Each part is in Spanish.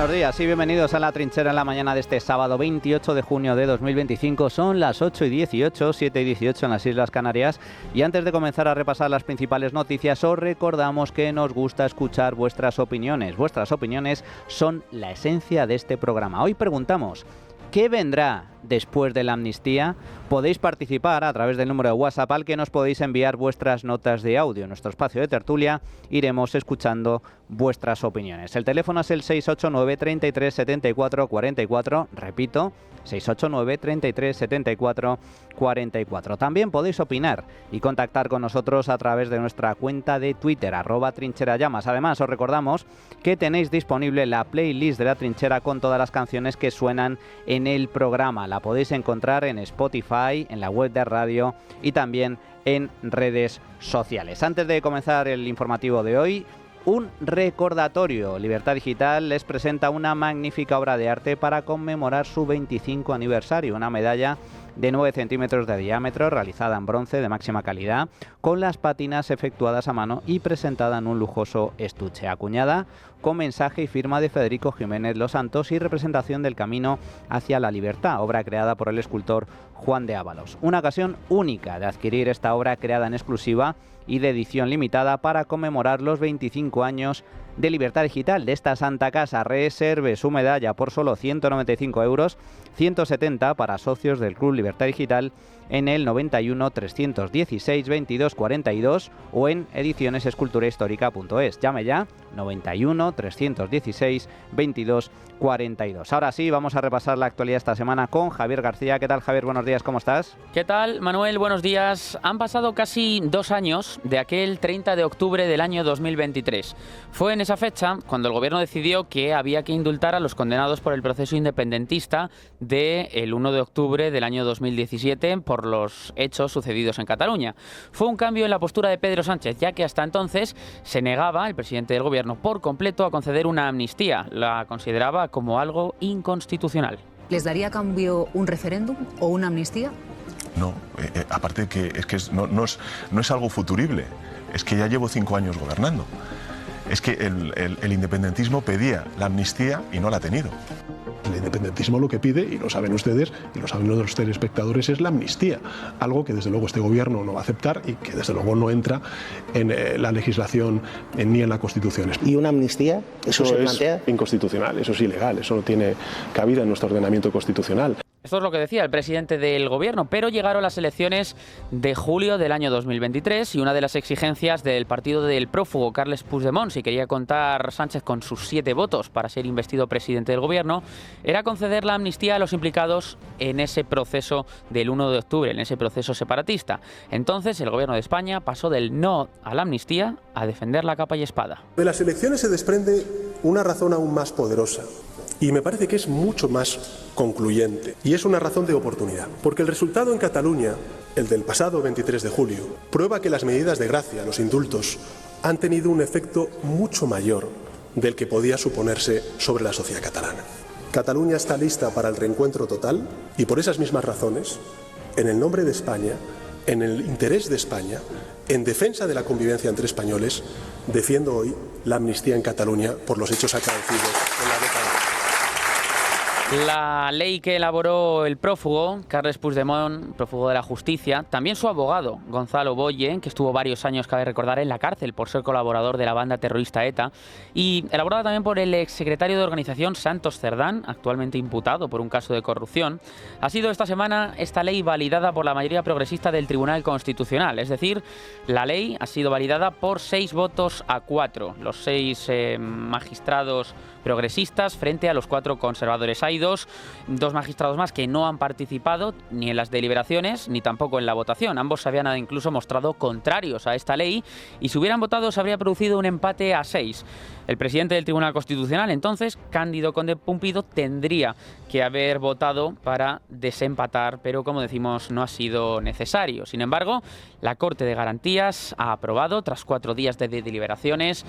buenos días y bienvenidos a La Trinchera en la mañana de este sábado 28 de junio de 2025. Son las 8:18, 7:18 en las Islas Canarias. Y antes de comenzar a repasar las principales noticias, os recordamos que nos gusta escuchar vuestras opiniones. Vuestras opiniones son la esencia de este programa. Hoy preguntamos: ¿qué vendrá después de la amnistía? Podéis participar a través del número de WhatsApp al que nos podéis enviar vuestras notas de audio. En nuestro espacio de tertulia iremos escuchando vuestras opiniones. El teléfono es el 689 33 74 44. Repito, 689 33 74 44. También podéis opinar y contactar con nosotros a través de nuestra cuenta de Twitter, @trincherallamas. Además, os recordamos que tenéis disponible la playlist de La Trinchera con todas las canciones que suenan en el programa. La podéis encontrar en Spotify, en la web de radio y también en redes sociales. Antes de comenzar el informativo de hoy, un recordatorio. Libertad Digital les presenta una magnífica obra de arte para conmemorar su 25 aniversario. Una medalla de 9 centímetros de diámetro, realizada en bronce de máxima calidad, con las pátinas efectuadas a mano y presentada en un lujoso estuche, acuñada con mensaje y firma de Federico Jiménez Los Santos y representación del camino hacia la libertad, obra creada por el escultor Juan de Ábalos. Una ocasión única de adquirir esta obra creada en exclusiva y de edición limitada para conmemorar los 25 años de Libertad Digital de esta santa casa. Reserve su medalla por solo 195 euros, 170 para socios del Club Libertad Digital en el 91 316 22 42 o en edicionesesculturahistórica.es. Llame ya, 91 316 22 42. Ahora sí, vamos a repasar la actualidad esta semana con Javier García. ¿Qué tal, Javier? Buenos días, ¿cómo estás? ¿Qué tal, Manuel? Buenos días. Han pasado casi 2 años de aquel 30 de octubre del año 2023. Fue en esa fecha cuando el gobierno decidió que había que indultar a los condenados por el proceso independentista del 1 de octubre del año 2017 por los hechos sucedidos en Cataluña. Fue un cambio en la postura de Pedro Sánchez, ya que hasta entonces se negaba, el presidente del gobierno, por completo a conceder una amnistía. La consideraba como algo inconstitucional. ¿Les daría a cambio un referéndum o una amnistía? No, aparte que no es algo futurible, es que ya llevo 5 años gobernando. Es que el independentismo pedía la amnistía y no la ha tenido. El independentismo lo que pide, y lo saben ustedes, y lo saben los telespectadores, es la amnistía. Algo que desde luego este gobierno no va a aceptar y que desde luego no entra en la legislación ni en la Constitución. ¿Y una amnistía? ¿Eso se plantea? Es inconstitucional, eso es ilegal, eso no tiene cabida en nuestro ordenamiento constitucional. Esto es lo que decía el presidente del gobierno, pero llegaron las elecciones de julio del año 2023 y una de las exigencias del partido del prófugo Carles Puigdemont, si quería contar Sánchez con sus 7 votos para ser investido presidente del gobierno, era conceder la amnistía a los implicados en ese proceso del 1 de octubre, en ese proceso separatista. Entonces el gobierno de España pasó del no a la amnistía a defender la capa y espada. De las elecciones se desprende una razón aún más poderosa. Y me parece que es mucho más concluyente. Y es una razón de oportunidad. Porque el resultado en Cataluña, el del pasado 23 de julio, prueba que las medidas de gracia, los indultos, han tenido un efecto mucho mayor del que podía suponerse sobre la sociedad catalana. Cataluña está lista para el reencuentro total y por esas mismas razones, en el nombre de España, en el interés de España, en defensa de la convivencia entre españoles, defiendo hoy la amnistía en Cataluña por los hechos acaecidos en la década. La ley que elaboró el prófugo, Carles Puigdemont, prófugo de la justicia, también su abogado, Gonzalo Boye, que estuvo varios años, cabe recordar, en la cárcel por ser colaborador de la banda terrorista ETA, y elaborada también por el exsecretario de organización Santos Cerdán, actualmente imputado por un caso de corrupción, ha sido esta semana esta ley validada por la mayoría progresista del Tribunal Constitucional. Es decir, la ley ha sido validada por 6 votos a 4. Los 6 magistrados progresistas frente a los 4 conservadores. Hay dos magistrados más que no han participado ni en las deliberaciones ni tampoco en la votación. Ambos se habían incluso mostrado contrarios a esta ley y si hubieran votado se habría producido un empate a 6. El presidente del Tribunal Constitucional, entonces, Cándido Conde Pumpido, tendría que haber votado para desempatar, pero como decimos, no ha sido necesario. Sin embargo, la Corte de Garantías ha aprobado, tras 4 días de deliberaciones,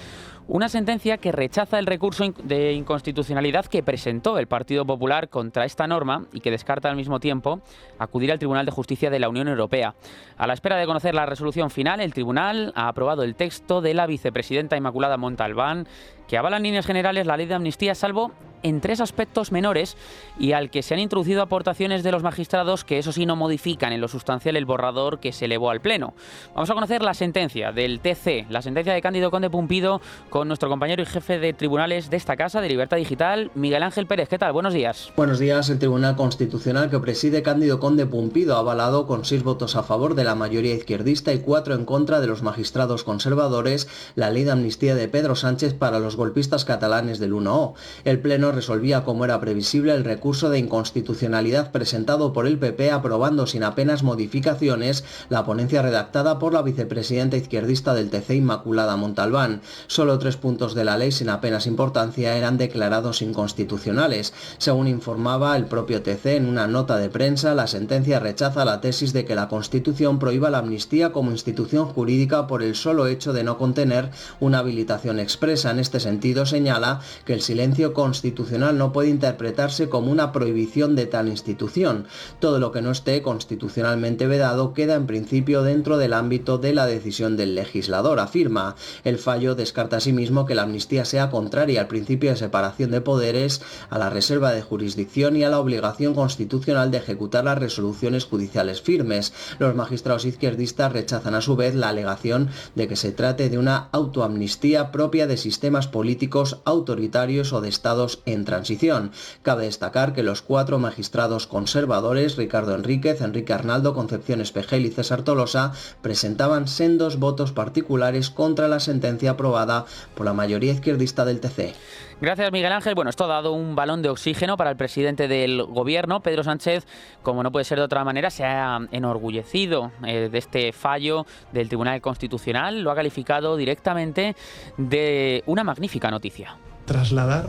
una sentencia que rechaza el recurso de inconstitucionalidad que presentó el Partido Popular contra esta norma y que descarta al mismo tiempo acudir al Tribunal de Justicia de la Unión Europea. A la espera de conocer la resolución final, el Tribunal ha aprobado el texto de la vicepresidenta Inmaculada Montalbán, que avala en líneas generales la ley de amnistía, salvo en 3 aspectos menores y al que se han introducido aportaciones de los magistrados que eso sí no modifican en lo sustancial el borrador que se elevó al Pleno. Vamos a conocer la sentencia del TC, la sentencia de Cándido Conde Pumpido, con nuestro compañero y jefe de tribunales de esta casa, de Libertad Digital, Miguel Ángel Pérez. ¿Qué tal? Buenos días. Buenos días. El Tribunal Constitucional que preside Cándido Conde Pumpido ha avalado con 6 votos a favor de la mayoría izquierdista y 4 en contra de los magistrados conservadores la ley de amnistía de Pedro Sánchez para los golpistas catalanes del 1O. El Pleno resolvía, como era previsible, el recurso de inconstitucionalidad presentado por el PP, aprobando sin apenas modificaciones la ponencia redactada por la vicepresidenta izquierdista del TC, Inmaculada Montalbán. Solo 3 puntos de la ley sin apenas importancia eran declarados inconstitucionales. Según informaba el propio TC en una nota de prensa, la sentencia rechaza la tesis de que la Constitución prohíba la amnistía como institución jurídica por el solo hecho de no contener una habilitación expresa. En este sentido, señala que el silencio constitucional no puede interpretarse como una prohibición de tal institución. Todo lo que no esté constitucionalmente vedado queda en principio dentro del ámbito de la decisión del legislador, afirma. El fallo descarta asimismo que la amnistía sea contraria al principio de separación de poderes, a la reserva de jurisdicción y a la obligación constitucional de ejecutar las resoluciones judiciales firmes. Los magistrados izquierdistas rechazan a su vez la alegación de que se trate de una autoamnistía propia de sistemas políticos autoritarios o de estados en transición. Cabe destacar que los 4 magistrados conservadores, Ricardo Enríquez, Enrique Arnaldo, Concepción Espejel y César Tolosa, presentaban sendos votos particulares contra la sentencia aprobada por la mayoría izquierdista del TC. Gracias, Miguel Ángel. Bueno, esto ha dado un balón de oxígeno para el presidente del Gobierno. Pedro Sánchez, como no puede ser de otra manera, se ha enorgullecido de este fallo del Tribunal Constitucional. Lo ha calificado directamente de una magnífica noticia. Trasladar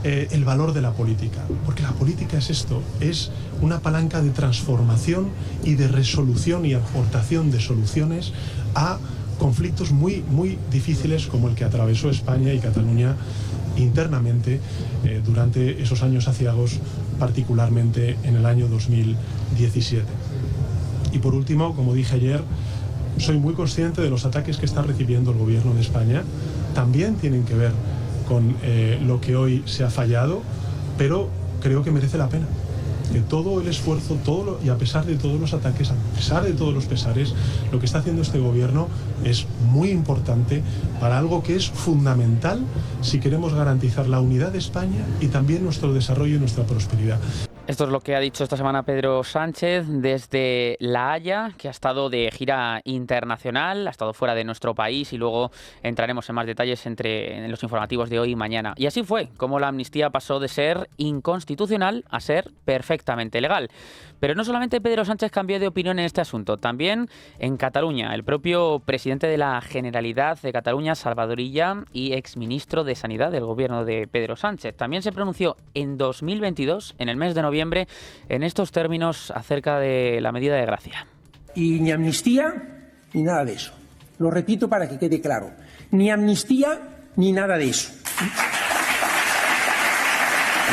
el valor de la política, porque la política es esto, es una palanca de transformación y de resolución y aportación de soluciones a conflictos muy, muy difíciles como el que atravesó España y Cataluña internamente durante esos años aciagos, particularmente en el año 2017. Y por último, como dije ayer, soy muy consciente de los ataques que está recibiendo el Gobierno de España. También tienen que ver con lo que hoy se ha fallado, pero creo que merece la pena. Que todo el esfuerzo, y a pesar de todos los ataques, a pesar de todos los pesares, lo que está haciendo este gobierno es muy importante para algo que es fundamental si queremos garantizar la unidad de España y también nuestro desarrollo y nuestra prosperidad. Esto es lo que ha dicho esta semana Pedro Sánchez desde La Haya, que ha estado de gira internacional, ha estado fuera de nuestro país y luego entraremos en más detalles en los informativos de hoy y mañana. Y así fue como la amnistía pasó de ser inconstitucional a ser perfectamente legal. Pero no solamente Pedro Sánchez cambió de opinión en este asunto, también en Cataluña. El propio presidente de la Generalitat de Cataluña, Salvador Illa, y exministro de Sanidad del gobierno de Pedro Sánchez, también se pronunció en 2022, en el mes de noviembre, en estos términos acerca de la medida de gracia. Y ni amnistía ni nada de eso. Lo repito para que quede claro. Ni amnistía ni nada de eso.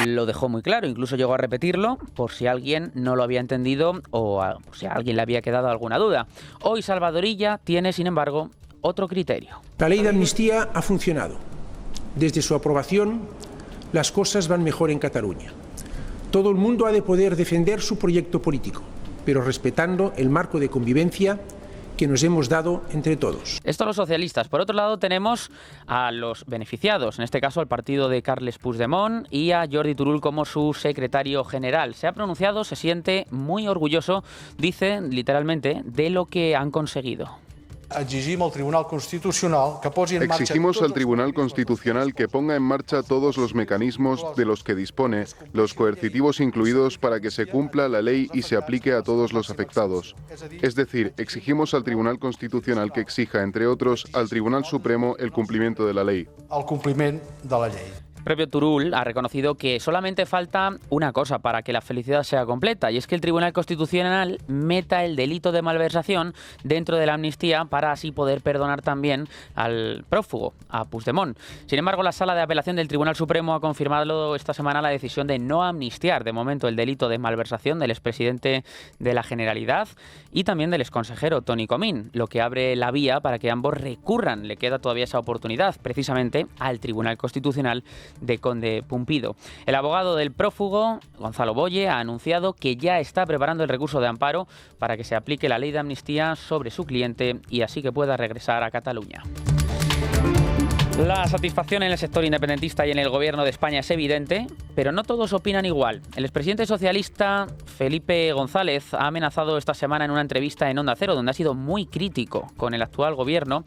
Lo dejó muy claro, incluso llegó a repetirlo por si alguien no lo había entendido o por si a alguien le había quedado alguna duda. Hoy Salvador Illa tiene, sin embargo, otro criterio. La ley de amnistía ha funcionado. Desde su aprobación, las cosas van mejor en Cataluña. Todo el mundo ha de poder defender su proyecto político, pero respetando el marco de convivencia que nos hemos dado entre todos. Esto los socialistas. Por otro lado tenemos a los beneficiados, en este caso al partido de Carles Puigdemont y a Jordi Turull como su secretario general. Se ha pronunciado, se siente muy orgulloso, dice literalmente, de lo que han conseguido. Exigimos al Tribunal Constitucional que ponga en marcha todos los mecanismos de los que dispone, los coercitivos incluidos, para que se cumpla la ley y se aplique a todos los afectados. Es decir, exigimos al Tribunal Constitucional que exija, entre otros, al Tribunal Supremo el cumplimiento de la ley. El propio Turull ha reconocido que solamente falta una cosa para que la felicidad sea completa, y es que el Tribunal Constitucional meta el delito de malversación dentro de la amnistía para así poder perdonar también al prófugo, a Puigdemont. Sin embargo, la Sala de Apelación del Tribunal Supremo ha confirmado esta semana la decisión de no amnistiar de momento el delito de malversación del expresidente de la Generalitat y también del exconsejero Toni Comín, lo que abre la vía para que ambos recurran. Le queda todavía esa oportunidad, precisamente, al Tribunal Constitucional de Conde Pumpido. El abogado del prófugo, Gonzalo Boye, ha anunciado que ya está preparando el recurso de amparo para que se aplique la ley de amnistía sobre su cliente y así que pueda regresar a Cataluña. La satisfacción en el sector independentista y en el gobierno de España es evidente, pero no todos opinan igual. El expresidente socialista Felipe González ha amenazado esta semana en una entrevista en Onda Cero, donde ha sido muy crítico con el actual gobierno,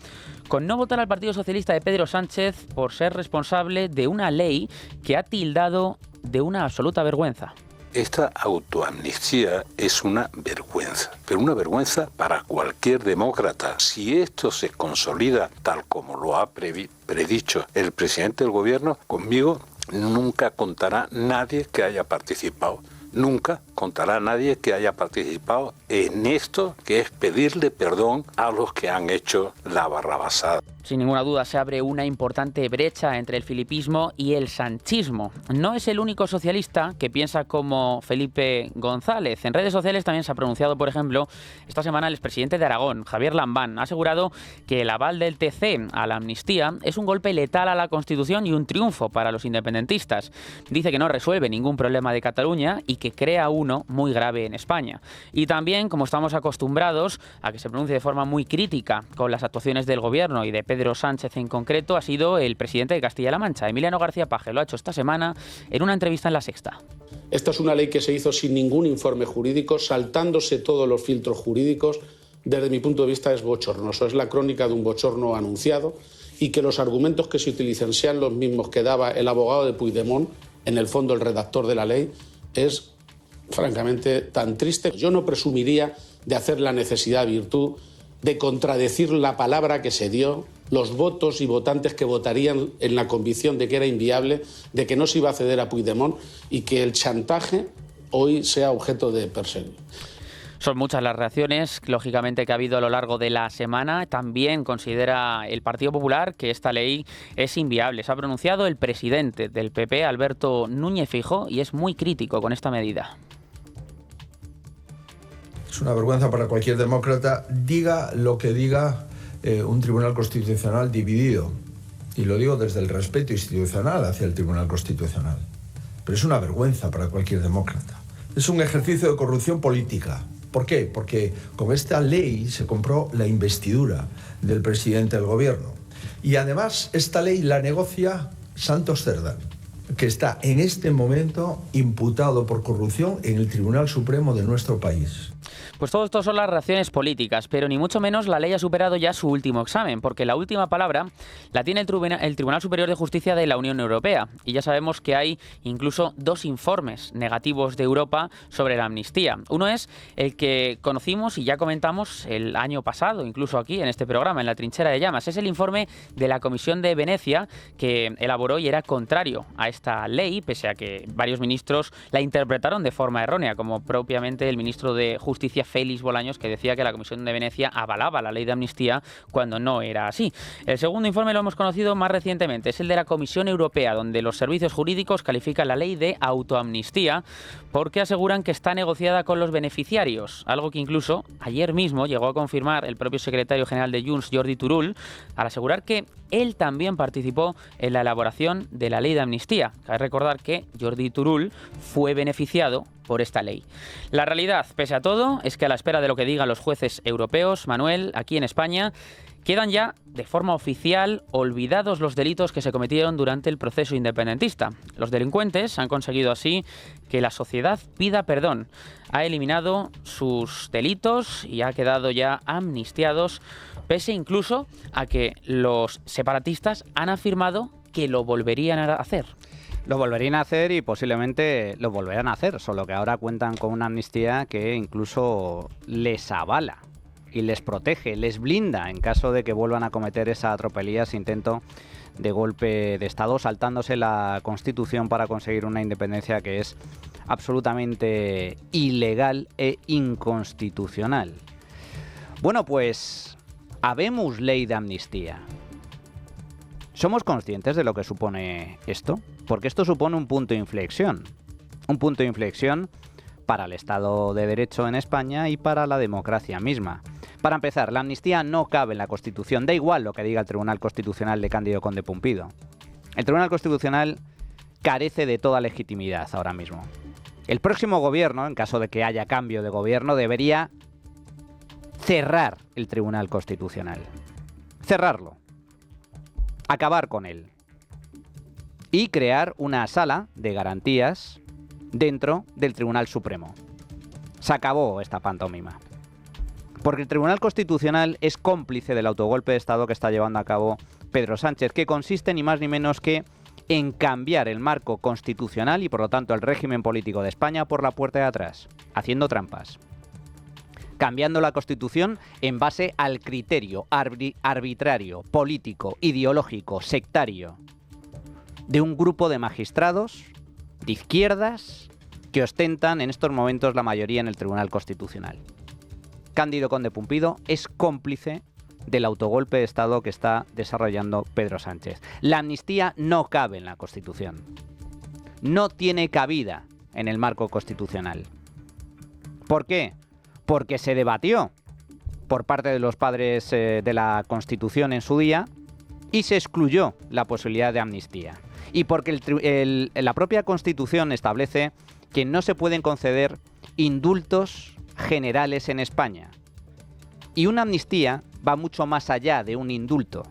con no votar al Partido Socialista de Pedro Sánchez por ser responsable de una ley que ha tildado de una absoluta vergüenza. Esta autoamnistía es una vergüenza, pero una vergüenza para cualquier demócrata. Si esto se consolida tal como lo ha predicho el presidente del gobierno, conmigo nunca contará nadie que haya participado. Nunca contará nadie que haya participado en esto, que es pedirle perdón a los que han hecho la barrabasada. Sin ninguna duda se abre una importante brecha entre el filipismo y el sanchismo. No es el único socialista que piensa como Felipe González. En redes sociales también se ha pronunciado, por ejemplo, esta semana el expresidente de Aragón, Javier Lambán, ha asegurado que el aval del TC a la amnistía es un golpe letal a la Constitución y un triunfo para los independentistas. Dice que no resuelve ningún problema de Cataluña y que crea uno muy grave en España. Y también, como estamos acostumbrados a que se pronuncie de forma muy crítica con las actuaciones del gobierno y de Pedro Sánchez en concreto, ha sido el presidente de Castilla-La Mancha, Emiliano García Paje. Lo ha hecho esta semana en una entrevista en La Sexta. Esta es una ley que se hizo sin ningún informe jurídico, saltándose todos los filtros jurídicos. Desde mi punto de vista es bochornoso, es la crónica de un bochorno anunciado y que los argumentos que se utilizan sean los mismos que daba el abogado de Puigdemont, en el fondo el redactor de la ley, es francamente tan triste. Yo no presumiría de hacer la necesidad virtud de contradecir la palabra que se dio, los votos y votantes que votarían en la convicción de que era inviable, de que no se iba a ceder a Puigdemont y que el chantaje hoy sea objeto de perseguir. Son muchas las reacciones, lógicamente, que ha habido a lo largo de la semana. También considera el Partido Popular que esta ley es inviable. Se ha pronunciado el presidente del PP, Alberto Núñez Feijóo, y es muy crítico con esta medida. Es una vergüenza para cualquier demócrata, diga lo que diga un Tribunal Constitucional dividido. Y lo digo desde el respeto institucional hacia el Tribunal Constitucional. Pero es una vergüenza para cualquier demócrata. Es un ejercicio de corrupción política. ¿Por qué? Porque con esta ley se compró la investidura del presidente del gobierno. Y además esta ley la negocia Santos Cerdán, que está en este momento imputado por corrupción en el Tribunal Supremo de nuestro país. Pues todo esto son las reacciones políticas, pero ni mucho menos la ley ha superado ya su último examen, porque la última palabra la tiene el Tribunal Superior de Justicia de la Unión Europea. Y ya sabemos que hay incluso 2 informes negativos de Europa sobre la amnistía. Uno es el que conocimos y ya comentamos el año pasado, incluso aquí en este programa, en La Trinchera de Llamas. Es el informe de la Comisión de Venecia que elaboró y era contrario a esta ley, pese a que varios ministros la interpretaron de forma errónea, como propiamente el ministro de Justicia Félix Bolaños, que decía que la Comisión de Venecia avalaba la ley de amnistía cuando no era así. El segundo informe lo hemos conocido más recientemente, es el de la Comisión Europea, donde los servicios jurídicos califican la ley de autoamnistía porque aseguran que está negociada con los beneficiarios, algo que incluso ayer mismo llegó a confirmar el propio secretario general de Junts, Jordi Turull, al asegurar que él también participó en la elaboración de la ley de amnistía. Cabe recordar que Jordi Turull fue beneficiado por esta ley. La realidad, pese a todo, es que a la espera de lo que digan los jueces europeos, Manuel, aquí en España, quedan ya de forma oficial olvidados los delitos que se cometieron durante el proceso independentista. Los delincuentes han conseguido así que la sociedad pida perdón. Ha eliminado sus delitos y ha quedado ya amnistiados, pese incluso a que los separatistas han afirmado que lo volverían a hacer. Lo volverían a hacer y posiblemente lo volverán a hacer, solo que ahora cuentan con una amnistía que incluso les avala y les protege, les blinda en caso de que vuelvan a cometer esa tropelía, ese intento de golpe de Estado, saltándose la Constitución para conseguir una independencia que es absolutamente ilegal e inconstitucional. Bueno, pues habemos ley de amnistía. ¿Somos conscientes de lo que supone esto? Porque esto supone un punto de inflexión. Un punto de inflexión para el Estado de Derecho en España y para la democracia misma. Para empezar, la amnistía no cabe en la Constitución. Da igual lo que diga el Tribunal Constitucional de Cándido Conde Pumpido. El Tribunal Constitucional carece de toda legitimidad ahora mismo. El próximo gobierno, en caso de que haya cambio de gobierno, debería cerrar el Tribunal Constitucional. Cerrarlo. Acabar con él. Y crear una sala de garantías dentro del Tribunal Supremo. Se acabó esta pantomima. Porque el Tribunal Constitucional es cómplice del autogolpe de Estado que está llevando a cabo Pedro Sánchez, que consiste ni más ni menos que en cambiar el marco constitucional y por lo tanto el régimen político de España por la puerta de atrás, haciendo trampas. Cambiando la Constitución en base al criterio arbitrario, político, ideológico, sectario de un grupo de magistrados de izquierdas que ostentan en estos momentos la mayoría en el Tribunal Constitucional. Cándido Conde Pumpido es cómplice del autogolpe de Estado que está desarrollando Pedro Sánchez. La amnistía no cabe en la Constitución. No tiene cabida en el marco constitucional. ¿Por qué? Porque se debatió por parte de los padres de la Constitución en su día y se excluyó la posibilidad de amnistía. Y porque la propia Constitución establece que no se pueden conceder indultos generales en España. Y una amnistía va mucho más allá de un indulto.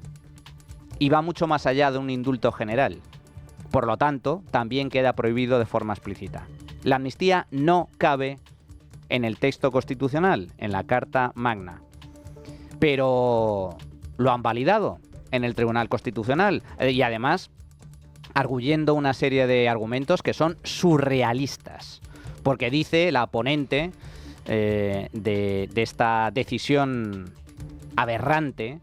Y va mucho más allá de un indulto general. Por lo tanto, también queda prohibido de forma explícita. La amnistía no cabe en el texto constitucional, en la Carta Magna. Pero lo han validado en el Tribunal Constitucional y además arguyendo una serie de argumentos que son surrealistas. Porque dice la ponente de esta decisión aberrante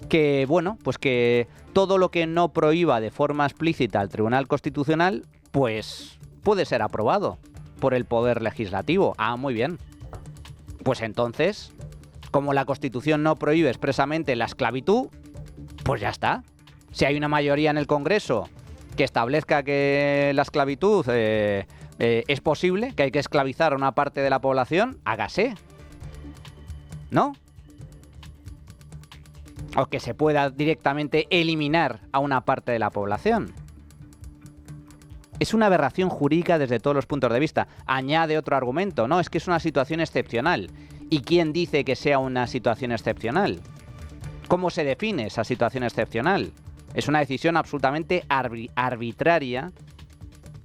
que, bueno, pues que todo lo que no prohíba de forma explícita al Tribunal Constitucional, pues puede ser aprobado por el Poder Legislativo. Ah, muy bien. Pues entonces, como la Constitución no prohíbe expresamente la esclavitud, pues ya está. Si hay una mayoría en el Congreso que establezca que la esclavitud es posible, que hay que esclavizar a una parte de la población, hágase. ¿No? O que se pueda directamente eliminar a una parte de la población. Es una aberración jurídica desde todos los puntos de vista. Añade otro argumento, no, es que es una situación excepcional. ¿Y quién dice que sea una situación excepcional? ¿Cómo se define esa situación excepcional? Es una decisión absolutamente arbitraria,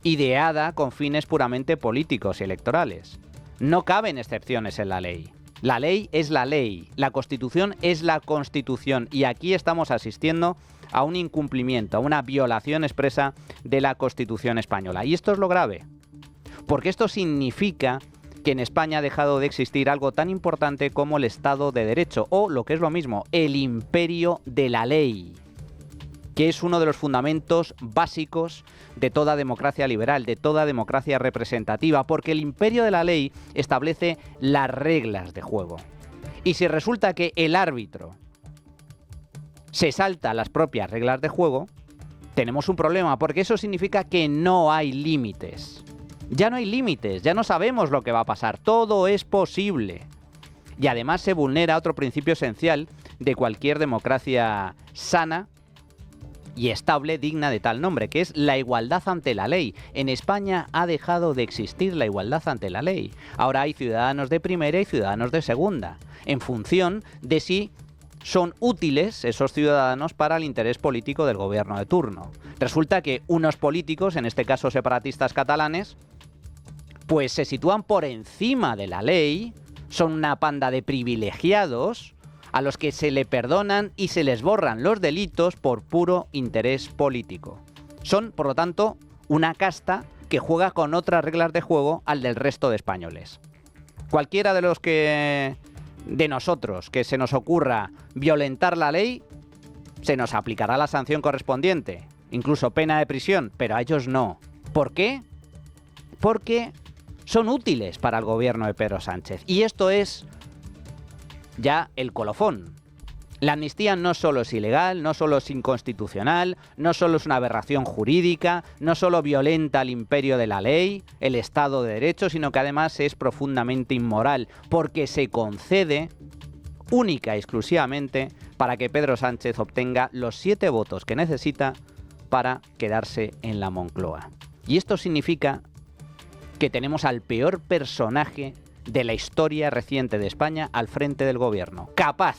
ideada con fines puramente políticos y electorales. No caben excepciones en la ley. La ley es la ley, la Constitución es la Constitución y aquí estamos asistiendo a un incumplimiento, a una violación expresa de la Constitución española. Y esto es lo grave, porque esto significa que en España ha dejado de existir algo tan importante como el Estado de Derecho, o lo que es lo mismo, el imperio de la ley, que es uno de los fundamentos básicos de toda democracia liberal, de toda democracia representativa, porque el imperio de la ley establece las reglas de juego. Y si resulta que el árbitro se salta las propias reglas de juego, tenemos un problema, porque eso significa que no hay límites. Ya no hay límites, ya no sabemos lo que va a pasar, todo es posible. Y además se vulnera otro principio esencial de cualquier democracia sana y estable, digna de tal nombre, que es la igualdad ante la ley. En España ha dejado de existir la igualdad ante la ley. Ahora hay ciudadanos de primera y ciudadanos de segunda, en función de si son útiles esos ciudadanos para el interés político del gobierno de turno. Resulta que unos políticos, en este caso separatistas catalanes, pues se sitúan por encima de la ley, son una panda de privilegiados a los que se le perdonan y se les borran los delitos por puro interés político. Son, por lo tanto, una casta que juega con otras reglas de juego al del resto de españoles. Cualquiera de nosotros que se nos ocurra violentar la ley, se nos aplicará la sanción correspondiente, incluso pena de prisión, pero a ellos no. ¿Por qué? Porque son útiles para el gobierno de Pedro Sánchez. Y esto es ya el colofón. La amnistía no solo es ilegal, no solo es inconstitucional, no solo es una aberración jurídica, no solo violenta el imperio de la ley, el Estado de Derecho, sino que además es profundamente inmoral, porque se concede única y exclusivamente para que Pedro Sánchez obtenga los 7 votos que necesita para quedarse en la Moncloa. Y esto significa que tenemos al peor personaje de la historia reciente de España al frente del gobierno, capaz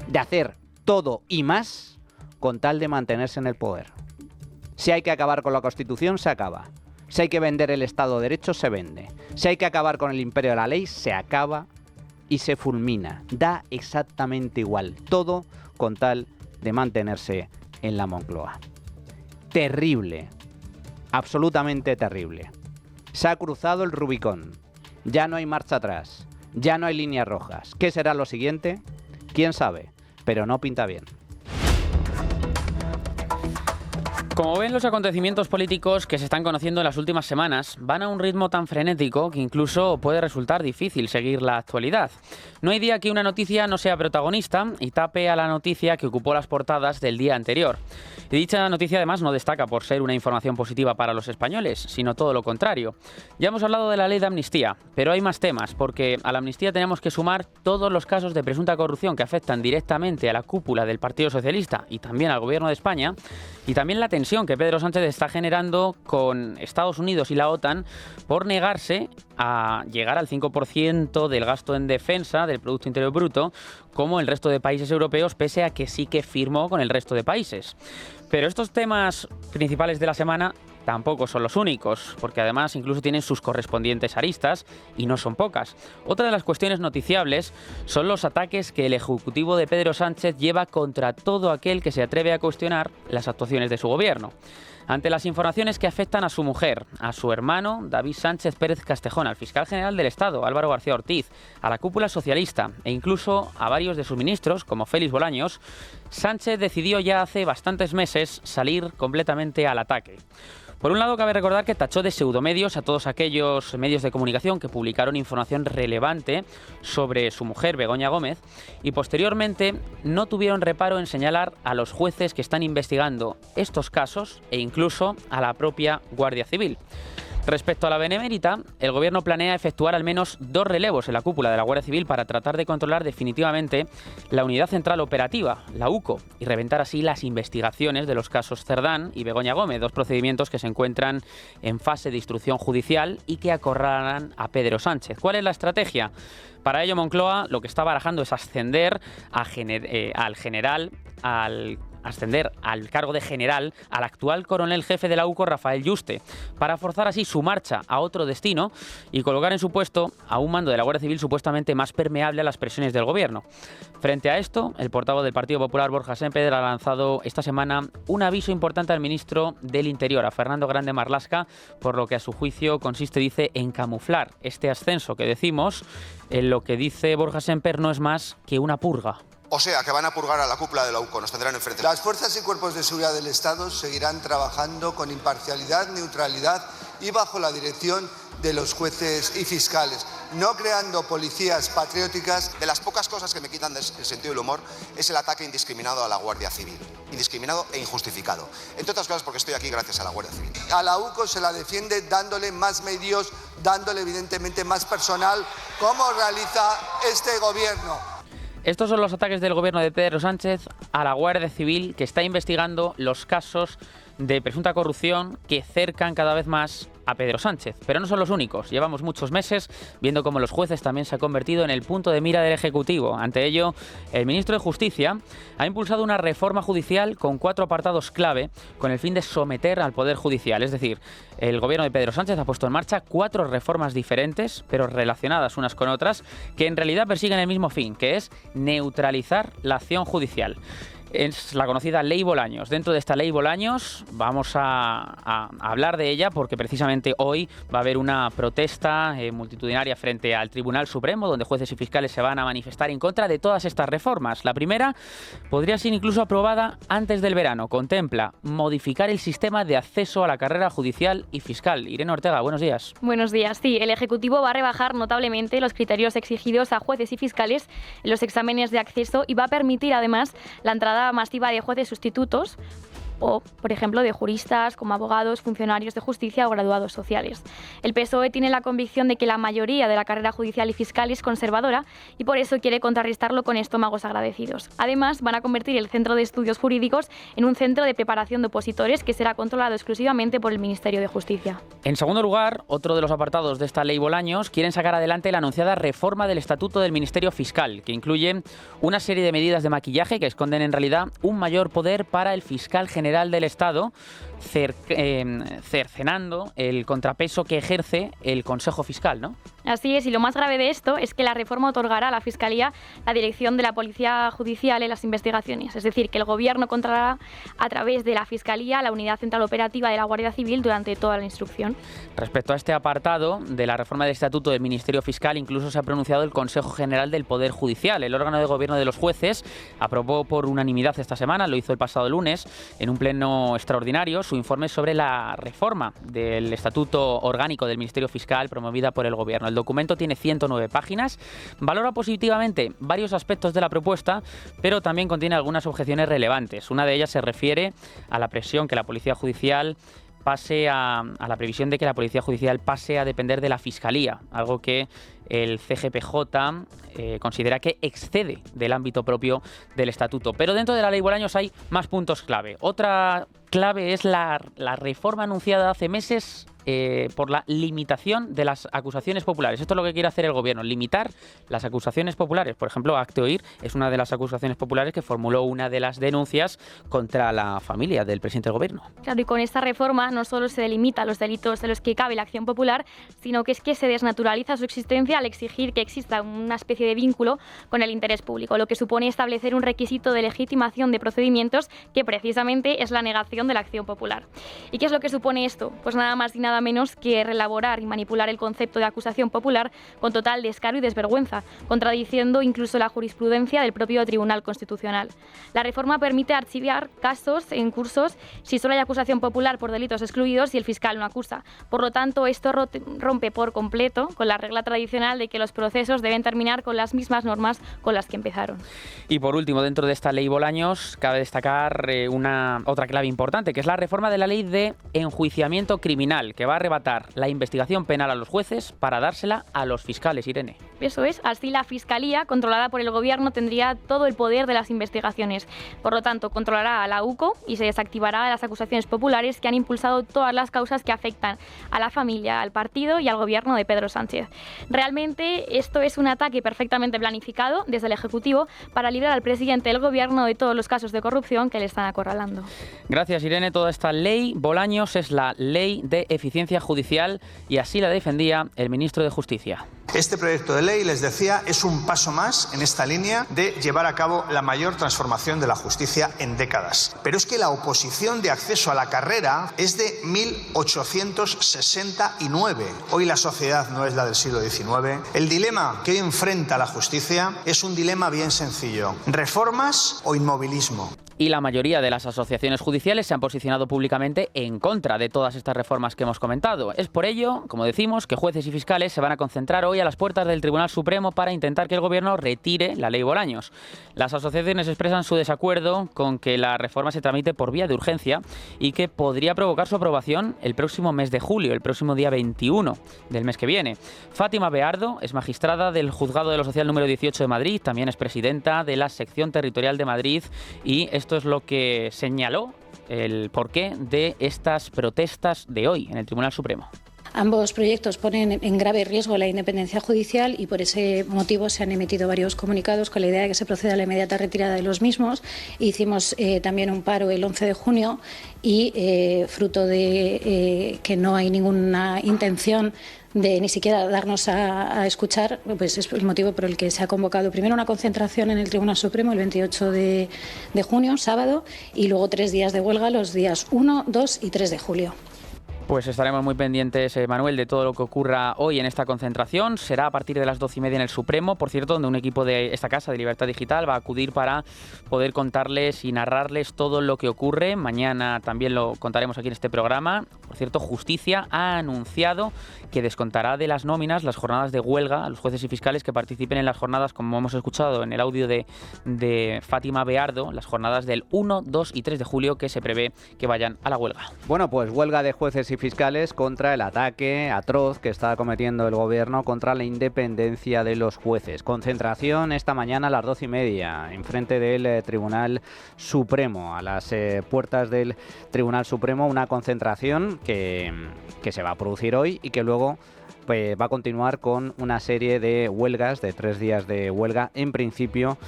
de hacer todo y más con tal de mantenerse en el poder. Si hay que acabar con la Constitución, se acaba. Si hay que vender el Estado de Derecho, se vende. Si hay que acabar con el imperio de la ley, se acaba y se fulmina. Da exactamente igual. Todo con tal de mantenerse en la Moncloa. Terrible. Absolutamente terrible. Se ha cruzado el Rubicón. Ya no hay marcha atrás. Ya no hay líneas rojas. ¿Qué será lo siguiente? ¿Quién sabe? Pero no pinta bien. Como ven, los acontecimientos políticos que se están conociendo en las últimas semanas van a un ritmo tan frenético que incluso puede resultar difícil seguir la actualidad. No hay día que una noticia no sea protagonista y tape a la noticia que ocupó las portadas del día anterior. Y dicha noticia además no destaca por ser una información positiva para los españoles, sino todo lo contrario. Ya hemos hablado de la ley de amnistía, pero hay más temas, porque a la amnistía tenemos que sumar todos los casos de presunta corrupción que afectan directamente a la cúpula del Partido Socialista y también al Gobierno de España, y también la tensión que Pedro Sánchez está generando con Estados Unidos y la OTAN por negarse a llegar al 5% del gasto en defensa del Producto Interior Bruto, como el resto de países europeos, pese a que sí que firmó con el resto de países. Pero estos temas principales de la semana tampoco son los únicos, porque además incluso tienen sus correspondientes aristas, y no son pocas. Otra de las cuestiones noticiables son los ataques que el Ejecutivo de Pedro Sánchez lleva contra todo aquel que se atreve a cuestionar las actuaciones de su gobierno. Ante las informaciones que afectan a su mujer, a su hermano David Sánchez Pérez Castejón, al fiscal general del Estado Álvaro García Ortiz, a la cúpula socialista e incluso a varios de sus ministros, como Félix Bolaños, Sánchez decidió ya hace bastantes meses salir completamente al ataque. Por un lado, cabe recordar que tachó de pseudomedios a todos aquellos medios de comunicación que publicaron información relevante sobre su mujer, Begoña Gómez, y posteriormente no tuvieron reparo en señalar a los jueces que están investigando estos casos e incluso a la propia Guardia Civil. Respecto a la Benemérita, el Gobierno planea efectuar al menos 2 relevos en la cúpula de la Guardia Civil para tratar de controlar definitivamente la Unidad Central Operativa, la UCO, y reventar así las investigaciones de los casos Cerdán y Begoña Gómez, 2 procedimientos que se encuentran en fase de instrucción judicial y que acorralan a Pedro Sánchez. ¿Cuál es la estrategia? Para ello, Moncloa lo que está barajando es ascender al cargo de general al actual coronel jefe de la UCO, Rafael Yuste, para forzar así su marcha a otro destino y colocar en su puesto a un mando de la Guardia Civil supuestamente más permeable a las presiones del gobierno. Frente a esto, el portavoz del Partido Popular, Borja Sémper, ha lanzado esta semana un aviso importante al ministro del Interior, a Fernando Grande Marlaska, por lo que a su juicio consiste, dice, en camuflar este ascenso que decimos. En lo que dice Borja Sémper no es más que una purga. O sea, que van a purgar a la cúpula de la UCO, nos tendrán enfrente. Las fuerzas y cuerpos de seguridad del Estado seguirán trabajando con imparcialidad, neutralidad y bajo la dirección de los jueces y fiscales, no creando policías patrióticas. De las pocas cosas que me quitan el sentido del humor es el ataque indiscriminado a la Guardia Civil. Indiscriminado e injustificado. Entre otras cosas porque estoy aquí gracias a la Guardia Civil. A la UCO se la defiende dándole más medios, dándole evidentemente más personal, como realiza este gobierno. Estos son los ataques del gobierno de Pedro Sánchez a la Guardia Civil, que está investigando los casos de presunta corrupción que cercan cada vez más a Pedro Sánchez. Pero no son los únicos. Llevamos muchos meses viendo cómo los jueces también se han convertido en el punto de mira del Ejecutivo. Ante ello, el ministro de Justicia ha impulsado una reforma judicial con 4 apartados clave con el fin de someter al Poder Judicial. Es decir, el gobierno de Pedro Sánchez ha puesto en marcha 4 reformas diferentes, pero relacionadas unas con otras, que en realidad persiguen el mismo fin, que es neutralizar la acción judicial. Es la conocida Ley Bolaños. Dentro de esta Ley Bolaños vamos a hablar de ella porque precisamente hoy va a haber una protesta multitudinaria frente al Tribunal Supremo, donde jueces y fiscales se van a manifestar en contra de todas estas reformas. La primera podría ser incluso aprobada antes del verano. Contempla modificar el sistema de acceso a la carrera judicial y fiscal. Irene Ortega, buenos días. Buenos días. Sí, el Ejecutivo va a rebajar notablemente los criterios exigidos a jueces y fiscales en los exámenes de acceso y va a permitir además la entrada masiva de jueces sustitutos o, por ejemplo, de juristas como abogados, funcionarios de justicia o graduados sociales. El PSOE tiene la convicción de que la mayoría de la carrera judicial y fiscal es conservadora y por eso quiere contrarrestarlo con estómagos agradecidos. Además, van a convertir el Centro de Estudios Jurídicos en un centro de preparación de opositores que será controlado exclusivamente por el Ministerio de Justicia. En segundo lugar, otro de los apartados de esta ley Bolaños, quieren sacar adelante la anunciada reforma del Estatuto del Ministerio Fiscal, que incluye una serie de medidas de maquillaje que esconden en realidad un mayor poder para el fiscal general del Estado, cercenando el contrapeso que ejerce el Consejo Fiscal, ¿no? Así es, y lo más grave de esto es que la reforma otorgará a la Fiscalía la dirección de la Policía Judicial en las investigaciones, es decir, que el Gobierno controlará a través de la Fiscalía la Unidad Central Operativa de la Guardia Civil durante toda la instrucción. Respecto a este apartado de la reforma del Estatuto del Ministerio Fiscal, incluso se ha pronunciado el Consejo General del Poder Judicial. El órgano de gobierno de los jueces aprobó por unanimidad esta semana, lo hizo el pasado lunes, en un pleno extraordinario, su informe sobre la reforma del Estatuto Orgánico del Ministerio Fiscal promovida por el Gobierno. El documento tiene 109 páginas, valora positivamente varios aspectos de la propuesta, pero también contiene algunas objeciones relevantes. Una de ellas se refiere a la presión que la Policía Judicial a la previsión de que la Policía Judicial pase a depender de la Fiscalía, algo que el CGPJ considera que excede del ámbito propio del Estatuto. Pero dentro de la ley Bolaños hay más puntos clave. Otra clave es la reforma anunciada hace meses por la limitación de las acusaciones populares. Esto es lo que quiere hacer el Gobierno, limitar las acusaciones populares. Por ejemplo, Hazte Oír es una de las acusaciones populares que formuló una de las denuncias contra la familia del presidente del Gobierno. Claro, y con esta reforma no solo se delimita los delitos de los que cabe la acción popular, sino que es que se desnaturaliza su existencia al exigir que exista una especie de vínculo con el interés público, lo que supone establecer un requisito de legitimación de procedimientos que precisamente es la negación de la acción popular. ¿Y qué es lo que supone esto? Pues nada más y nada menos que reelaborar y manipular el concepto de acusación popular con total descaro y desvergüenza, contradiciendo incluso la jurisprudencia del propio Tribunal Constitucional. La reforma permite archivar casos en cursos si solo hay acusación popular por delitos excluidos y el fiscal no acusa. Por lo tanto, esto rompe por completo con la regla tradicional de que los procesos deben terminar con las mismas normas con las que empezaron. Y por último, dentro de esta ley Bolaños, cabe destacar otra clave importante, que es la reforma de la ley de enjuiciamiento criminal, que va a arrebatar la investigación penal a los jueces para dársela a los fiscales, Irene. Eso es, así la Fiscalía, controlada por el Gobierno, tendría todo el poder de las investigaciones. Por lo tanto, controlará a la UCO y se desactivará las acusaciones populares que han impulsado todas las causas que afectan a la familia, al partido y al Gobierno de Pedro Sánchez. Realmente, esto es un ataque perfectamente planificado desde el Ejecutivo para librar al presidente del Gobierno de todos los casos de corrupción que le están acorralando. Gracias, Irene. Toda esta ley Bolaños es la Ley de Eficiencia Judicial y así la defendía el ministro de Justicia. Este proyecto de ley, les decía, es un paso más en esta línea de llevar a cabo la mayor transformación de la justicia en décadas. Pero es que la oposición de acceso a la carrera es de 1869. Hoy la sociedad no es la del siglo XIX. El dilema que hoy enfrenta la justicia es un dilema bien sencillo: reformas o inmovilismo. Y la mayoría de las asociaciones judiciales se han posicionado públicamente en contra de todas estas reformas que hemos comentado. Es por ello, como decimos, que jueces y fiscales se van a concentrar hoy a las puertas del Tribunal Supremo para intentar que el Gobierno retire la ley Bolaños. Las asociaciones expresan su desacuerdo con que la reforma se tramite por vía de urgencia y que podría provocar su aprobación el próximo mes de julio, el próximo día 21 del mes que viene. Fátima Beardo es magistrada del Juzgado de lo Social número 18 de Madrid, también es presidenta de la Sección Territorial de Madrid y esto es lo que señaló el porqué de estas protestas de hoy en el Tribunal Supremo. Ambos proyectos ponen en grave riesgo la independencia judicial y por ese motivo se han emitido varios comunicados con la idea de que se proceda a la inmediata retirada de los mismos. Hicimos también un paro el 11 de junio y fruto de que no hay ninguna intención de ni siquiera darnos a escuchar, pues es el motivo por el que se ha convocado primero una concentración en el Tribunal Supremo el 28 de junio, sábado, y luego 3 días de huelga los días 1, 2 y 3 de julio. Pues estaremos muy pendientes, Manuel, de todo lo que ocurra hoy en esta concentración. Será a partir de las 12:30 en el Supremo, por cierto, donde un equipo de esta casa de Libertad Digital va a acudir para poder contarles y narrarles todo lo que ocurre. Mañana también lo contaremos aquí en este programa. Por cierto, Justicia ha anunciado que descontará de las nóminas las jornadas de huelga a los jueces y fiscales que participen en las jornadas, como hemos escuchado en el audio de Fátima Beardo, las jornadas del 1, 2 y 3 de julio que se prevé que vayan a la huelga. Bueno, pues huelga de jueces y fiscales contra el ataque atroz que está cometiendo el gobierno contra la independencia de los jueces. Concentración esta mañana a las 12:30 enfrente del Tribunal Supremo, a las puertas del Tribunal Supremo, una concentración que se va a producir hoy y que luego pues va a continuar con una serie de huelgas, de 3 días de huelga, en principio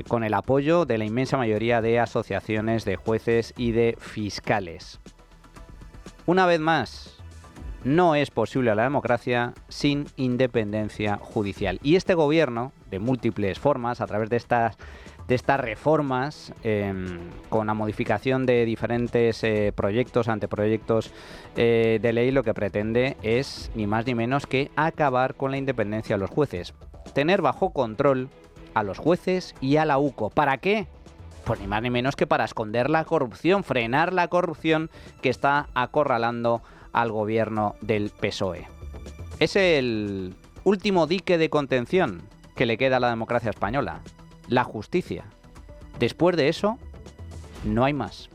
con el apoyo de la inmensa mayoría de asociaciones de jueces y de fiscales. Una vez más, no es posible la democracia sin independencia judicial. Y este gobierno, de múltiples formas, a través de estas reformas, con la modificación de diferentes proyectos, anteproyectos de ley, lo que pretende es ni más ni menos que acabar con la independencia de los jueces. Tener bajo control a los jueces y a la UCO. ¿Para qué? Pues ni más ni menos que para esconder la corrupción, frenar la corrupción que está acorralando al gobierno del PSOE. Es el último dique de contención que le queda a la democracia española, la justicia. Después de eso, no hay más.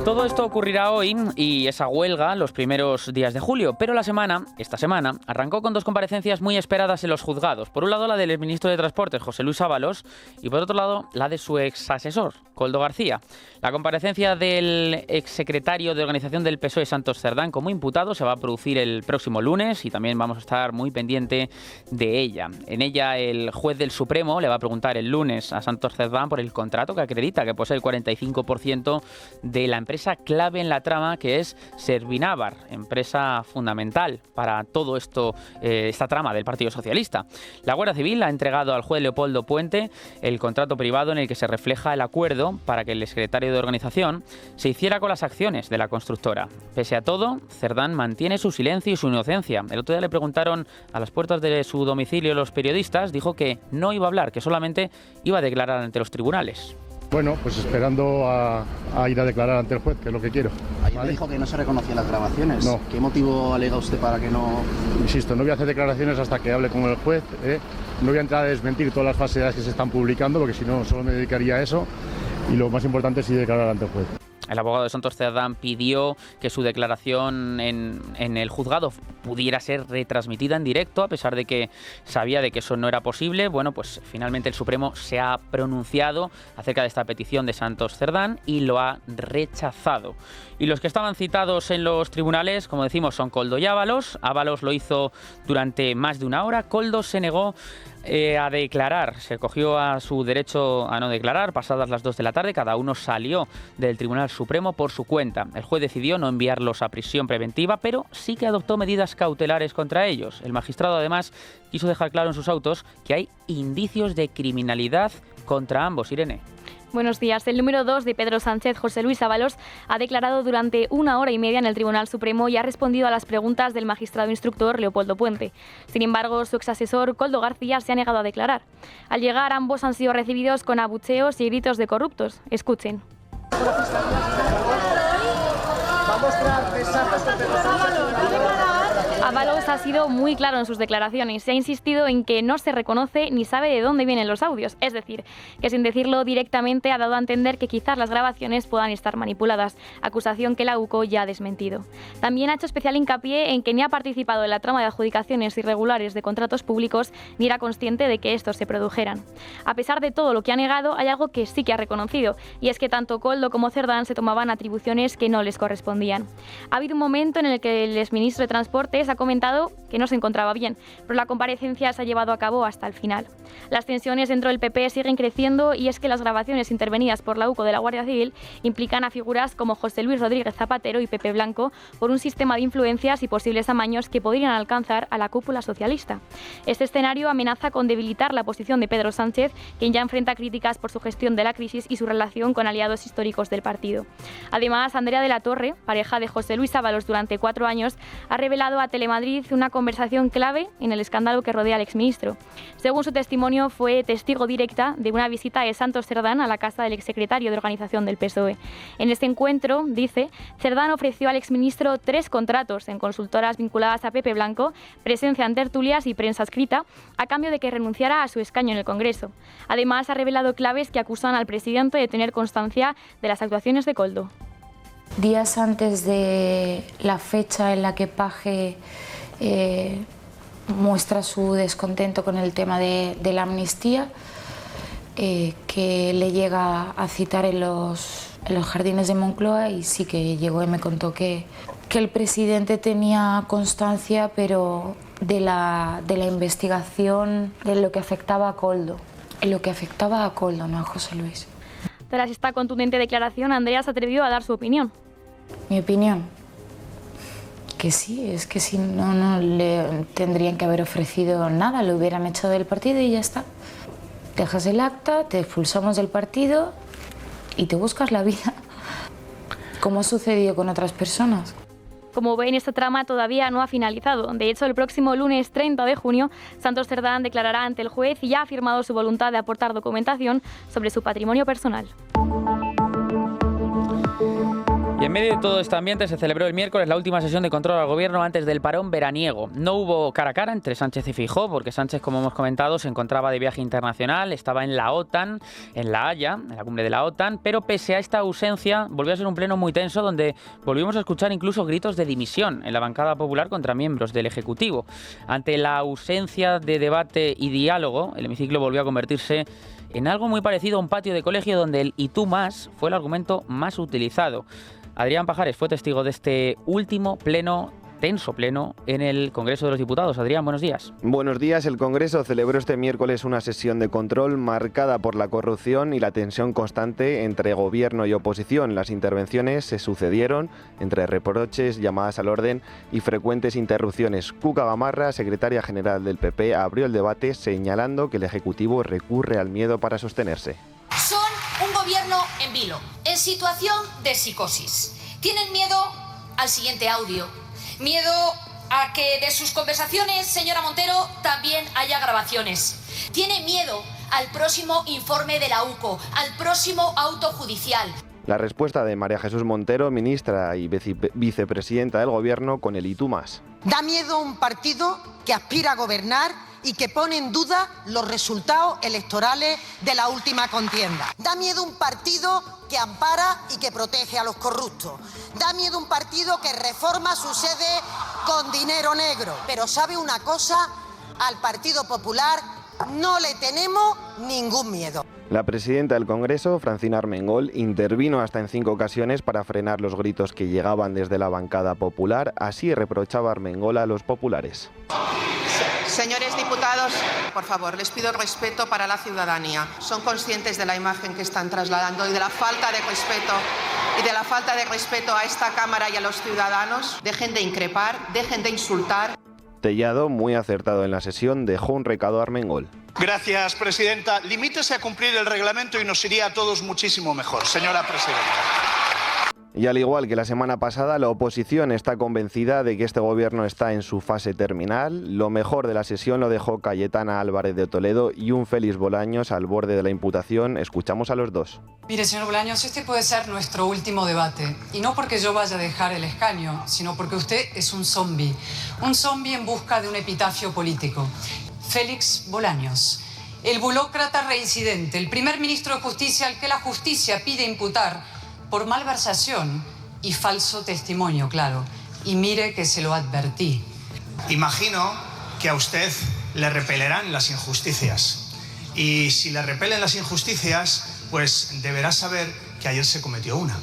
Todo esto ocurrirá hoy y esa huelga los primeros días de julio, pero esta semana, arrancó con 2 comparecencias muy esperadas en los juzgados. Por un lado, la del exministro de Transportes, José Luis Ábalos, y por otro lado, la de su exasesor, Koldo García. La comparecencia del exsecretario de Organización del PSOE, Santos Cerdán, como imputado se va a producir el próximo lunes y también vamos a estar muy pendiente de ella. En ella, el juez del Supremo le va a preguntar el lunes a Santos Cerdán por el contrato que acredita que posee el 45% de la empresa clave en la trama, que es Servinavar, empresa fundamental para todo esto, esta trama del Partido Socialista. La Guardia Civil ha entregado al juez Leopoldo Puente el contrato privado en el que se refleja el acuerdo para que el secretario de Organización se hiciera con las acciones de la constructora. Pese a todo, Cerdán mantiene su silencio y su inocencia. El otro día le preguntaron a las puertas de su domicilio los periodistas, dijo que no iba a hablar, que solamente iba a declarar ante los tribunales. Bueno, pues esperando a ir a declarar ante el juez, que es lo que quiero. Ayer me dijo que no se reconocían las grabaciones. No. ¿Qué motivo alega usted para que no...? Insisto, no voy a hacer declaraciones hasta que hable con el juez. No voy a entrar a desmentir todas las falsedades que se están publicando, porque si no, solo me dedicaría a eso. Y lo más importante es ir a declarar ante el juez. El abogado de Santos Cerdán pidió que su declaración en el juzgado pudiera ser retransmitida en directo, a pesar de que sabía de que eso no era posible. Bueno, pues finalmente el Supremo se ha pronunciado acerca de esta petición de Santos Cerdán y lo ha rechazado. Y los que estaban citados en los tribunales, como decimos, son Koldo y Ábalos. Ábalos lo hizo durante más de 1 hora. Koldo se negó a declarar, se acogió a su derecho a no declarar. Pasadas las 2 de la tarde, cada uno salió del Tribunal Supremo por su cuenta. El juez decidió no enviarlos a prisión preventiva, pero sí que adoptó medidas cautelares contra ellos. El magistrado, además, quiso dejar claro en sus autos que hay indicios de criminalidad contra ambos. Irene. Buenos días. El número 2 de Pedro Sánchez, José Luis Ábalos, ha declarado durante 1 hora y media en el Tribunal Supremo y ha respondido a las preguntas del magistrado instructor Leopoldo Puente. Sin embargo, su exasesor, Koldo García, se ha negado a declarar. Al llegar, ambos han sido recibidos con abucheos y gritos de corruptos. Escuchen. Ábalos ha sido muy claro en sus declaraciones. Se ha insistido en que no se reconoce ni sabe de dónde vienen los audios. Es decir, que sin decirlo directamente ha dado a entender que quizás las grabaciones puedan estar manipuladas, acusación que la UCO ya ha desmentido. También ha hecho especial hincapié en que ni ha participado en la trama de adjudicaciones irregulares de contratos públicos ni era consciente de que estos se produjeran. A pesar de todo lo que ha negado, hay algo que sí que ha reconocido, y es que tanto Koldo como Cerdán se tomaban atribuciones que no les correspondían. Ha habido un momento en el que el exministro de Transportes ha comentado que no se encontraba bien, pero la comparecencia se ha llevado a cabo hasta el final. Las tensiones dentro del PP siguen creciendo y es que las grabaciones intervenidas por la UCO de la Guardia Civil implican a figuras como José Luis Rodríguez Zapatero y Pepe Blanco por un sistema de influencias y posibles amaños que podrían alcanzar a la cúpula socialista. Este escenario amenaza con debilitar la posición de Pedro Sánchez, quien ya enfrenta críticas por su gestión de la crisis y su relación con aliados históricos del partido. Además, Andrea de la Torre, pareja de José Luis Ábalos durante 4 años, ha revelado a Telemadrid una conversación clave en el escándalo que rodea al exministro. Según su testimonio, fue testigo directa de una visita de Santos Cerdán a la casa del exsecretario de Organización del PSOE. En este encuentro, dice, Cerdán ofreció al exministro 3 contratos en consultoras vinculadas a Pepe Blanco, presencia en tertulias y prensa escrita, a cambio de que renunciara a su escaño en el Congreso. Además, ha revelado claves que acusan al presidente de tener constancia de las actuaciones de Koldo. Días antes de la fecha en la que Page muestra su descontento con el tema de la amnistía, que le llega a citar en los jardines de Moncloa, y sí que llegó y me contó que el presidente tenía constancia, pero de la investigación de lo que afectaba a Koldo. En lo que afectaba a Koldo, no a José Luis. Tras esta contundente declaración, Andrea se atrevió a dar su opinión. Mi opinión, que sí, es que si no le tendrían que haber ofrecido nada, lo hubieran echado del partido y ya está. Dejas el acta, te expulsamos del partido y te buscas la vida, como ha sucedido con otras personas. Como ven, esta trama todavía no ha finalizado. De hecho, el próximo lunes 30 de junio, Santos Cerdán declarará ante el juez y ya ha afirmado su voluntad de aportar documentación sobre su patrimonio personal. Y en medio de todo este ambiente se celebró el miércoles la última sesión de control al gobierno antes del parón veraniego. No hubo cara a cara entre Sánchez y Feijóo, porque Sánchez, como hemos comentado, se encontraba de viaje internacional, estaba en la OTAN, en La Haya, en la cumbre de la OTAN, pero pese a esta ausencia volvió a ser un pleno muy tenso donde volvimos a escuchar incluso gritos de dimisión en la bancada popular contra miembros del Ejecutivo. Ante la ausencia de debate y diálogo, el hemiciclo volvió a convertirse en algo muy parecido a un patio de colegio donde el "y tú más" fue el argumento más utilizado. Adrián Pajares fue testigo de este último pleno, tenso pleno, en el Congreso de los Diputados. Adrián, buenos días. Buenos días. El Congreso celebró este miércoles una sesión de control marcada por la corrupción y la tensión constante entre gobierno y oposición. Las intervenciones se sucedieron entre reproches, llamadas al orden y frecuentes interrupciones. Cuca Gamarra, secretaria general del PP, abrió el debate señalando que el Ejecutivo recurre al miedo para sostenerse. Son un gobierno en vilo, en situación de psicosis. Tienen miedo al siguiente audio, miedo a que de sus conversaciones, señora Montero, también haya grabaciones. Tiene miedo al próximo informe de la UCO, al próximo auto judicial. La respuesta de María Jesús Montero, ministra y vicepresidenta del Gobierno, con el "y tú más". Da miedo un partido que aspira a gobernar y que pone en duda los resultados electorales de la última contienda. Da miedo un partido que ampara y que protege a los corruptos. Da miedo un partido que reforma su sede con dinero negro. Pero ¿sabe una cosa? Al Partido Popular no le tenemos ningún miedo. La presidenta del Congreso, Francina Armengol, intervino hasta en 5 ocasiones para frenar los gritos que llegaban desde la bancada popular. Así reprochaba Armengol a los populares. Señores diputados, por favor, les pido respeto para la ciudadanía. Son conscientes de la imagen que están trasladando y de la falta de respeto a esta Cámara y a los ciudadanos. Dejen de increpar, dejen de insultar. Tellado, muy acertado en la sesión, dejó un recado a Armengol. Gracias, presidenta. Limítese a cumplir el reglamento y nos iría a todos muchísimo mejor, señora presidenta. Y al igual que la semana pasada, la oposición está convencida de que este gobierno está en su fase terminal. Lo mejor de la sesión lo dejó Cayetana Álvarez de Toledo y un Félix Bolaños al borde de la imputación. Escuchamos a los dos. Mire, señor Bolaños, este puede ser nuestro último debate. Y no porque yo vaya a dejar el escaño, sino porque usted es un zombi. Un zombi en busca de un epitafio político. Félix Bolaños, el burócrata reincidente, el primer ministro de Justicia al que la justicia pide imputar por malversación y falso testimonio, claro. Y mire que se lo advertí. Imagino que a usted le repelerán las injusticias. Y si le repelen las injusticias, pues deberá saber que ayer se cometió una.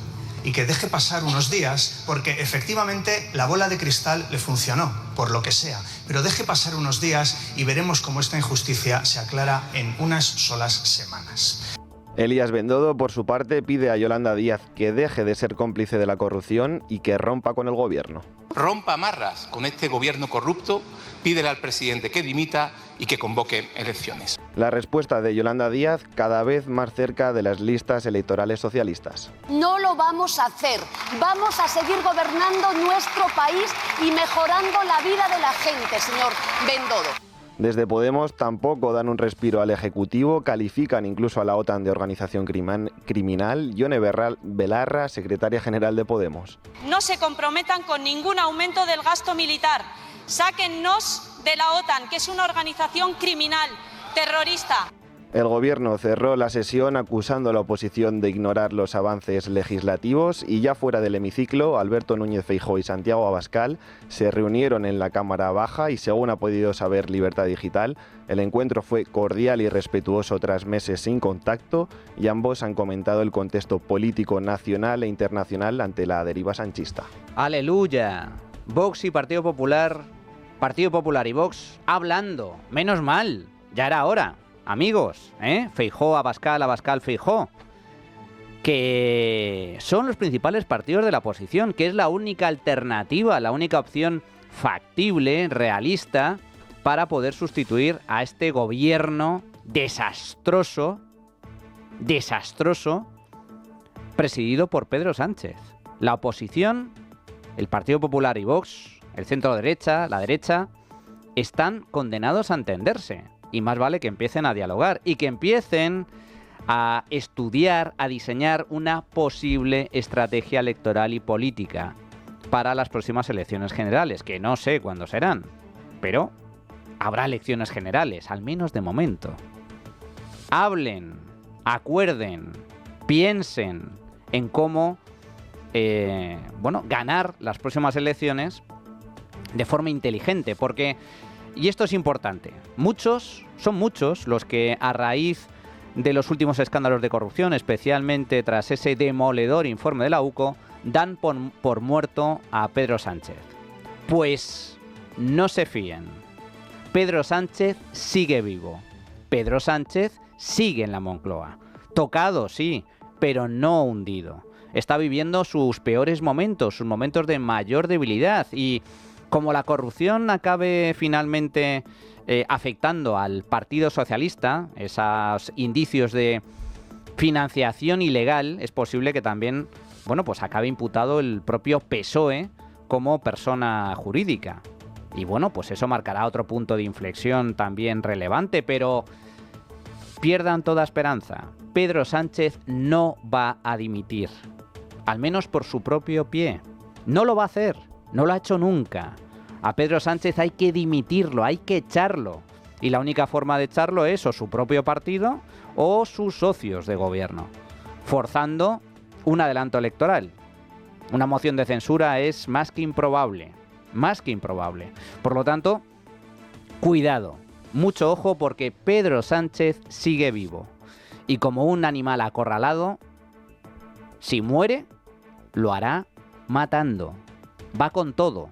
y que deje pasar unos días, porque efectivamente la bola de cristal le funcionó, por lo que sea, pero deje pasar unos días y veremos cómo esta injusticia se aclara en unas solas semanas. Elías Bendodo, por su parte, pide a Yolanda Díaz que deje de ser cómplice de la corrupción y que rompa con el gobierno. Rompa amarras con este gobierno corrupto, pídele al presidente que dimita y que convoque elecciones. La respuesta de Yolanda Díaz cada vez más cerca de las listas electorales socialistas. No lo vamos a hacer. Vamos a seguir gobernando nuestro país y mejorando la vida de la gente, señor Bendodo. Desde Podemos tampoco dan un respiro al Ejecutivo, califican incluso a la OTAN de organización criminal. Yone Belarra, secretaria general de Podemos. No se comprometan con ningún aumento del gasto militar. Sáquennos de la OTAN, que es una organización criminal, terrorista. El Gobierno cerró la sesión acusando a la oposición de ignorar los avances legislativos y ya fuera del hemiciclo, Alberto Núñez Feijóo y Santiago Abascal se reunieron en la Cámara Baja y, según ha podido saber Libertad Digital, el encuentro fue cordial y respetuoso tras meses sin contacto y ambos han comentado el contexto político nacional e internacional ante la deriva sanchista. ¡Aleluya! Vox y Partido Popular y Vox hablando. Menos mal, ya era hora. Amigos, Feijóo, Abascal, Feijóo, que son los principales partidos de la oposición, que es la única alternativa, la única opción factible, realista, para poder sustituir a este gobierno desastroso, presidido por Pedro Sánchez. La oposición, el Partido Popular y Vox, el centro derecha, la derecha, están condenados a entenderse. Y más vale que empiecen a dialogar y que empiecen a estudiar, a diseñar una posible estrategia electoral y política para las próximas elecciones generales, que no sé cuándo serán, pero habrá elecciones generales, al menos de momento. Hablen, acuerden, piensen en cómo ganar las próximas elecciones de forma inteligente, porque... Y esto es importante. Son muchos los que a raíz de los últimos escándalos de corrupción, especialmente tras ese demoledor informe de la UCO, dan por muerto a Pedro Sánchez. Pues no se fíen. Pedro Sánchez sigue vivo. Pedro Sánchez sigue en la Moncloa. Tocado, sí, pero no hundido. Está viviendo sus peores momentos, sus momentos de mayor debilidad y... Como la corrupción acabe finalmente afectando al Partido Socialista, esos indicios de financiación ilegal, es posible que también, acabe imputado el propio PSOE como persona jurídica. Y pues eso marcará otro punto de inflexión también relevante, pero pierdan toda esperanza. Pedro Sánchez no va a dimitir, al menos por su propio pie. No lo va a hacer. No lo ha hecho nunca. A Pedro Sánchez hay que dimitirlo, hay que echarlo. Y la única forma de echarlo es o su propio partido o sus socios de gobierno, forzando un adelanto electoral. Una moción de censura es más que improbable. Por lo tanto, cuidado, mucho ojo porque Pedro Sánchez sigue vivo. Y como un animal acorralado, si muere, lo hará matando. Va con todo.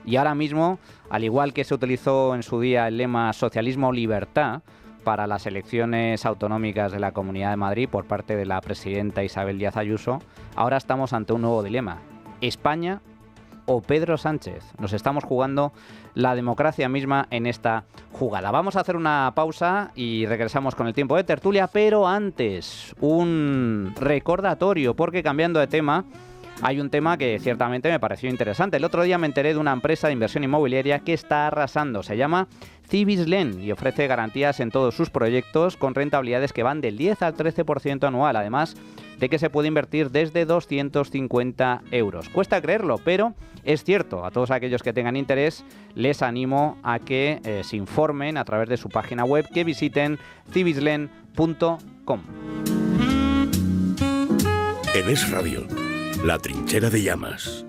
Y ahora mismo, al igual que se utilizó en su día el lema socialismo o libertad para las elecciones autonómicas de la Comunidad de Madrid por parte de la presidenta Isabel Díaz Ayuso, ahora estamos ante un nuevo dilema. España o Pedro Sánchez. Nos estamos jugando la democracia misma en esta jugada. Vamos a hacer una pausa y regresamos con el tiempo de tertulia, pero antes un recordatorio, porque cambiando de tema, hay un tema que ciertamente me pareció interesante. El otro día me enteré de una empresa de inversión inmobiliaria que está arrasando. Se llama Cibislen y ofrece garantías en todos sus proyectos con rentabilidades que van del 10 al 13% anual, además de que se puede invertir desde 250 euros. Cuesta creerlo, pero es cierto. A todos aquellos que tengan interés, les animo a que se informen a través de su página web, que visiten cibislen.com. En Es Radio, La Trinchera de Llamas.